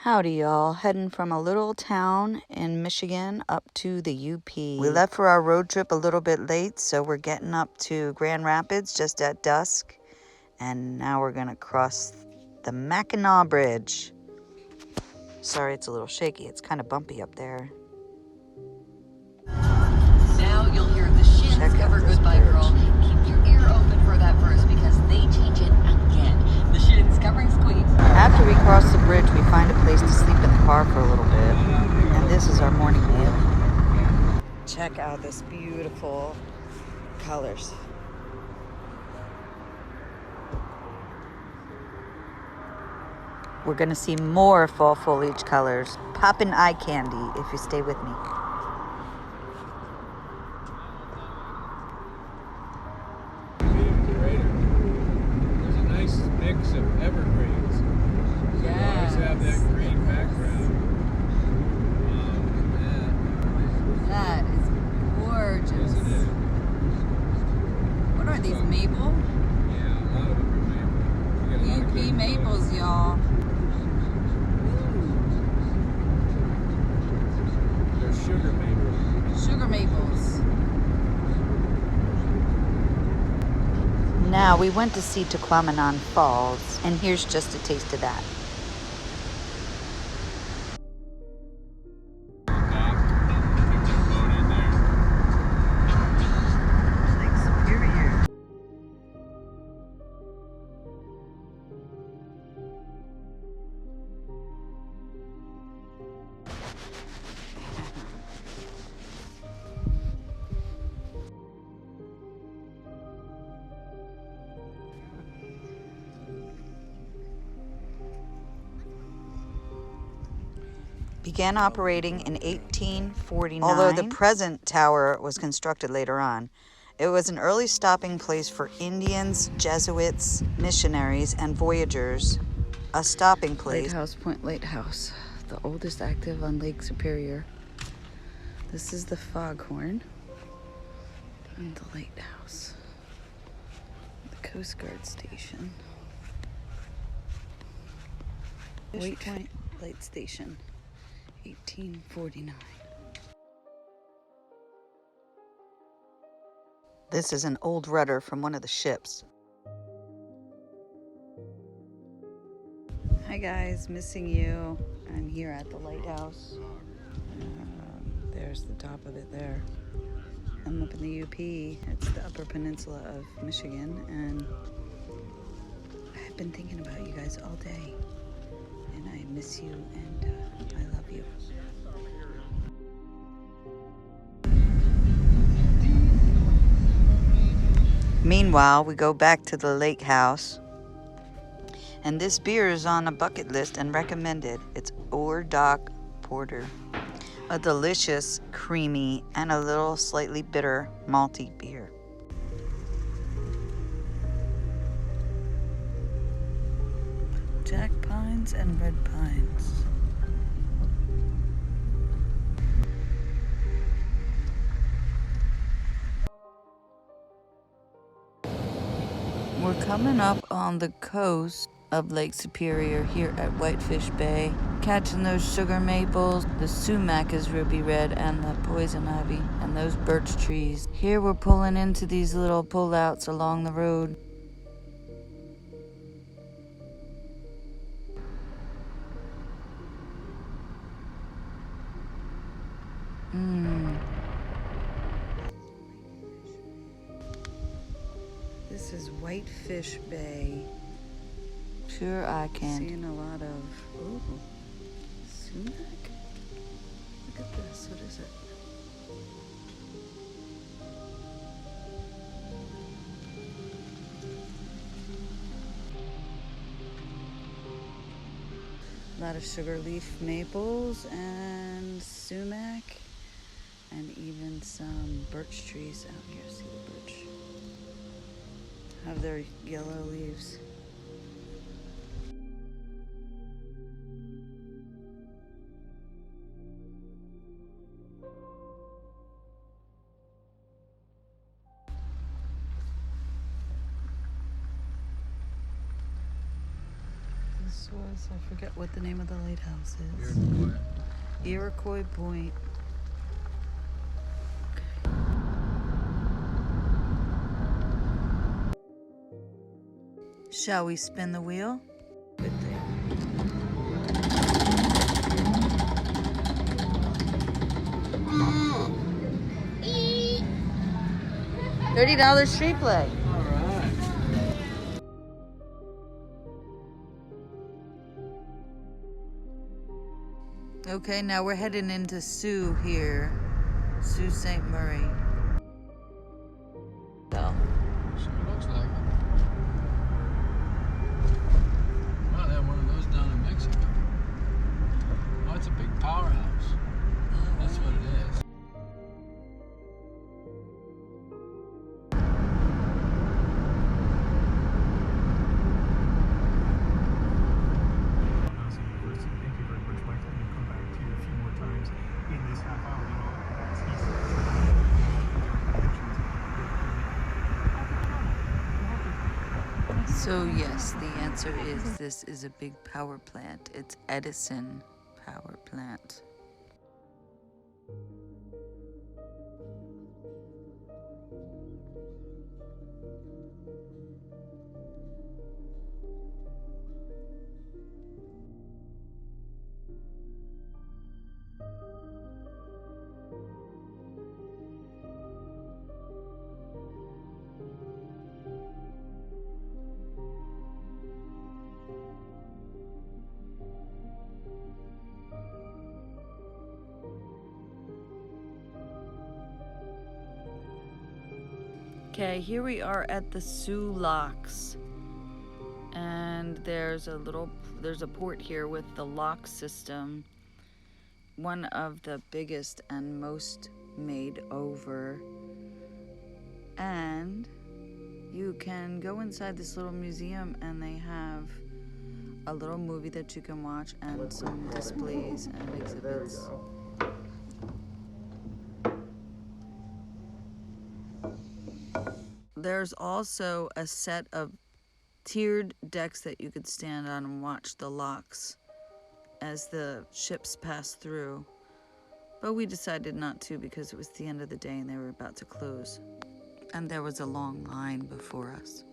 Howdy y'all, heading from a little town in Michigan up to the UP. We left for our road trip a little bit late, so we're getting up to Grand Rapids just at dusk. And now we're gonna cross the Mackinac Bridge. Sorry, it's a little shaky, it's kind of bumpy up there. Now you'll hear the Shins cover Goodbye Girl. Keep your ear open for that verse because they change it again. The Shins covering Squeeze. After we cross the bridge, we find a place to sleep in the car for a little bit. And this is our morning meal. Check out this beautiful colors. We're gonna see more fall foliage colors. Poppin' eye candy if you stay with me. There's a nice mix of evergreens. So you always have that green background. Wow, look at That is gorgeous. that. Isn't it? What are these, maple? Yeah, a lot of them are maple. You get a lot of UP good maples, y'all. They're sugar maples. Sugar maples. Now we went to see Tukwamanon Falls, and here's just a taste of that. Lake Superior. Began operating in 1849. Although the present tower was constructed later on. It was an early stopping place for Indians, Jesuits, missionaries, and voyagers. A stopping place. Lighthouse Point Lighthouse, the oldest active on Lake Superior. This is the foghorn and the lighthouse. The Coast Guard station. Whitefish Point Light Station. 1849. This is an old rudder from one of the ships. Hi guys, missing you. I'm here at the lighthouse. There's the top of it there. I'm up in the UP. It's the Upper Peninsula of Michigan, and I've been thinking about you guys all day. And I miss you, and I love you. Meanwhile, we go back to the lake house. And this beer is on a bucket list and recommended. It's Dock Porter. A delicious, creamy, and a little slightly bitter malty beer. Jack pines and red pines. We're coming up on the coast of Lake Superior here at Whitefish Bay, catching those sugar maples. The sumac is ruby red, and the poison ivy, and those birch trees. Here we're pulling into these little pullouts along the road. This is Whitefish Bay. Pure eye candy. Seeing a lot of, ooh, sumac? Look at this, what is it? A lot of sugar leaf maples and sumac, and even some birch trees out here. See the birch? Have their yellow leaves. This lighthouse was. I forget what the name of the lighthouse is. Iroquois Point. Shall we spin the wheel? Good thing. $30 street play. All right. Okay, now we're heading into Soo here. Sault Ste. Marie. So. Sure looks like it. Wow, they have one of those down in Mexico. Oh, it's a big powerhouse. That's what it is. Thank you very much, Michael. We'll come back to you a few more times in this half hour. So yes, the answer is this is a big power plant. It's Edison power plant. Okay, here we are at the Soo Locks, and there's a port here with the lock system, one of the biggest and most made over. And you can go inside this little museum, and they have a little movie that you can watch and some displays and exhibits. There's also a set of tiered decks that you could stand on and watch the locks as the ships pass through. But we decided not to because it was the end of the day and they were about to close. And there was a long line before us.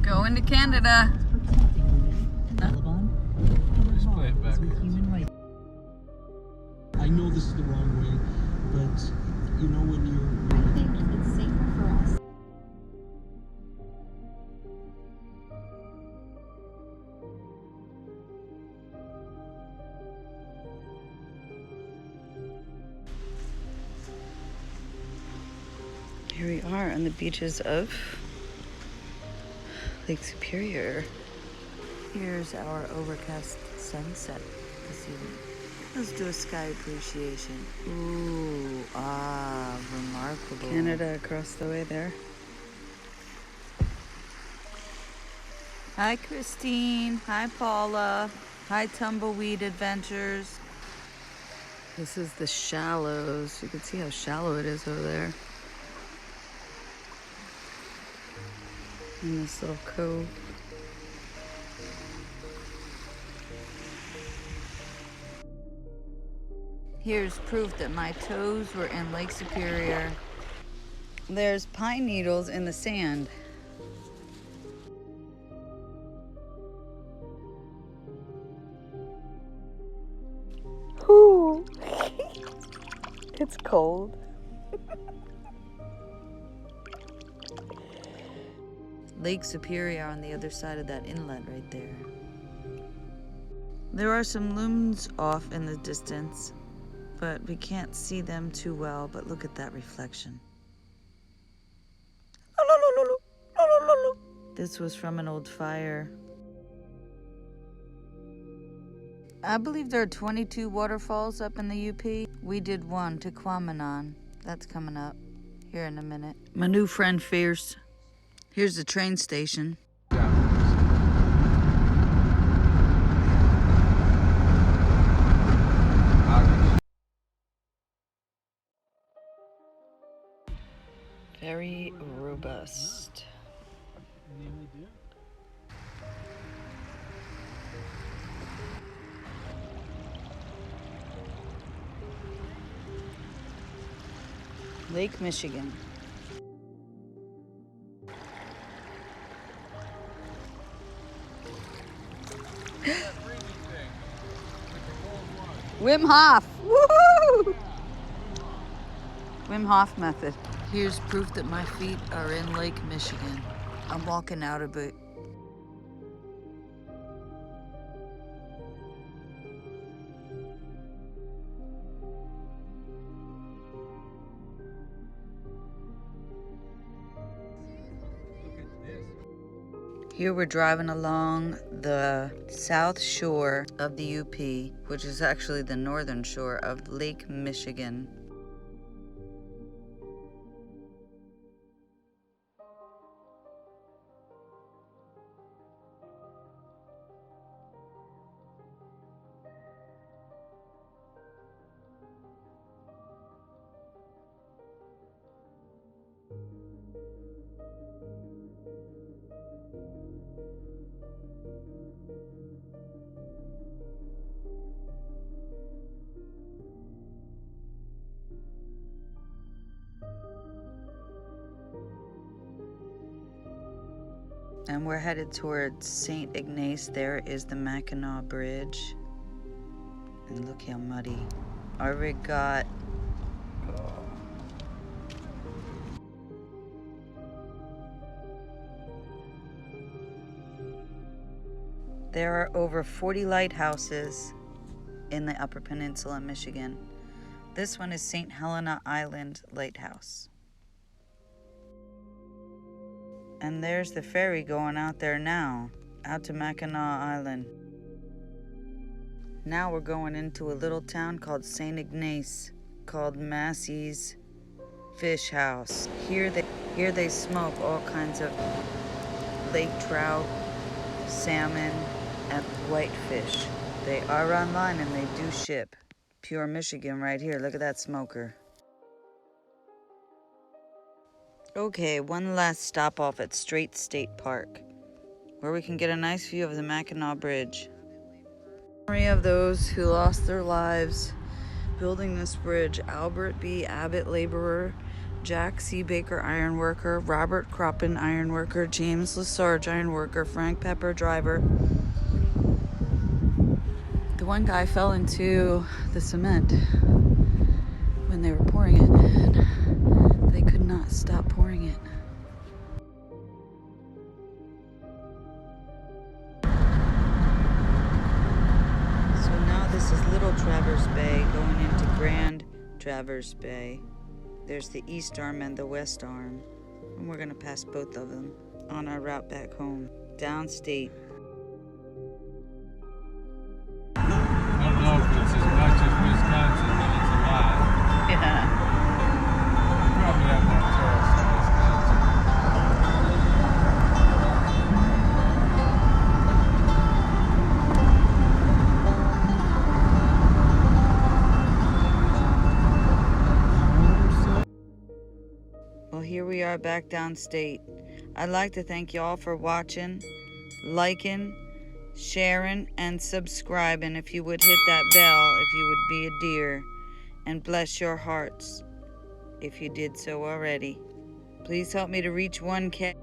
Going to Canada. Let's play it back. I know this is the wrong way, but you know when you're... I think it's safer for us. Here we are on the beaches of Lake Superior. Here's our overcast sunset this evening. Let's do a sky appreciation. Ooh, remarkable. Canada across the way there. Hi, Christine. Hi, Paula. Hi, Tumbleweed Adventures. This is the shallows. You can see how shallow it is over there. In this little cove. Here's proof that my toes were in Lake Superior. There's pine needles in the sand. Ooh. It's cold. Lake Superior on the other side of that inlet right there. There are some loons off in the distance, but we can't see them too well, but look at that reflection. This was from an old fire. I believe there are 22 waterfalls up in the UP. We did one to Quamanon. That's coming up here in a minute. My new friend Fierce. Here's the train station. robust. You really do? Lake Michigan. That freezing thing with the cold water. Wim Hof. Woohoo! Wim Hof method. Here's proof that my feet are in Lake Michigan. I'm walking out of it. Look at this. Here we're driving along the south shore of the UP, which is actually the northern shore of Lake Michigan. And we're headed towards St. Ignace. There is the Mackinac Bridge. And look how muddy. Our rig got... There are over 40 lighthouses in the Upper Peninsula, Michigan. This one is St. Helena Island Lighthouse. And there's the ferry going out there now, out to Mackinac Island. Now we're going into a little town called St. Ignace, called Massey's Fish House. Here they smoke all kinds of lake trout, salmon, and whitefish. They are online and they do ship. Pure Michigan right here. Look at that smoker. Okay, one last stop off at Strait State Park, where we can get a nice view of the Mackinac Bridge. Memory of those who lost their lives building this bridge: Albert B. Abbott, laborer; Jack C. Baker, ironworker; Robert Croppin, ironworker; James Lesarge, ironworker; Frank Pepper, driver. The one guy fell into the cement when they were pouring it, and they could not stop pouring it. So now this is Little Traverse Bay going into Grand Traverse Bay. There's the east arm and the west arm, and we're gonna pass both of them on our route back home, downstate. I don't know if it's as much as Wisconsin, but it's a lot. Yeah. Probably have more tourists in Wisconsin. Well, here we are back downstate. I'd like to thank y'all for watching, liking, sharing, and subscribing. If you would hit that bell, if you would be a dear, and bless your hearts if you did so already. Please help me to reach 1K.